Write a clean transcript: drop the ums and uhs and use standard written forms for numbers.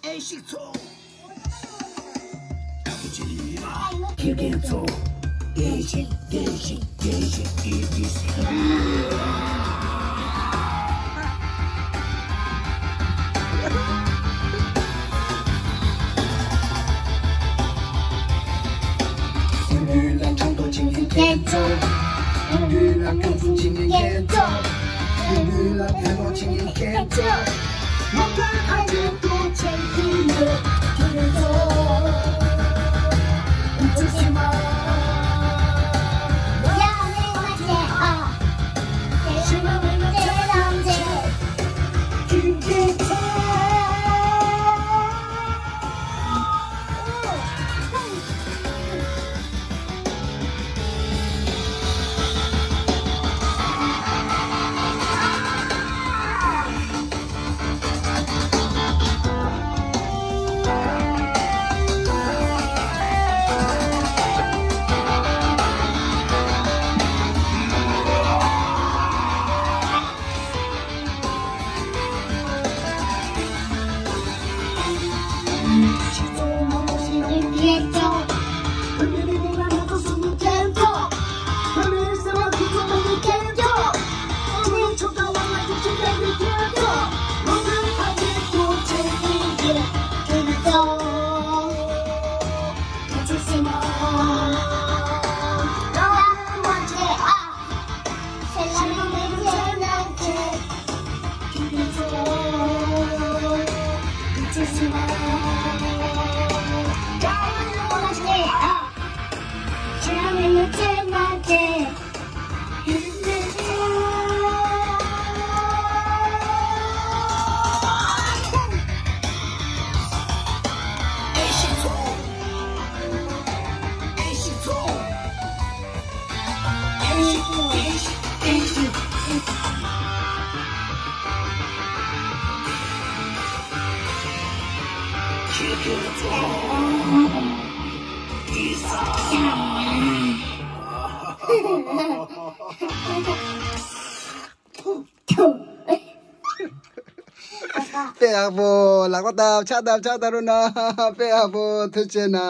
爱心错，不急嘛，天天错，爱心，一定是。月亮唱歌今天天走，月亮跟住今天天走，月亮跟我今天天走，我们还有多前进的天走，不行吗？要没关系啊，什么没关系，让姐今天走。Pe abo, lakot daw, chat daw, ron na. Pe abo, tuche na.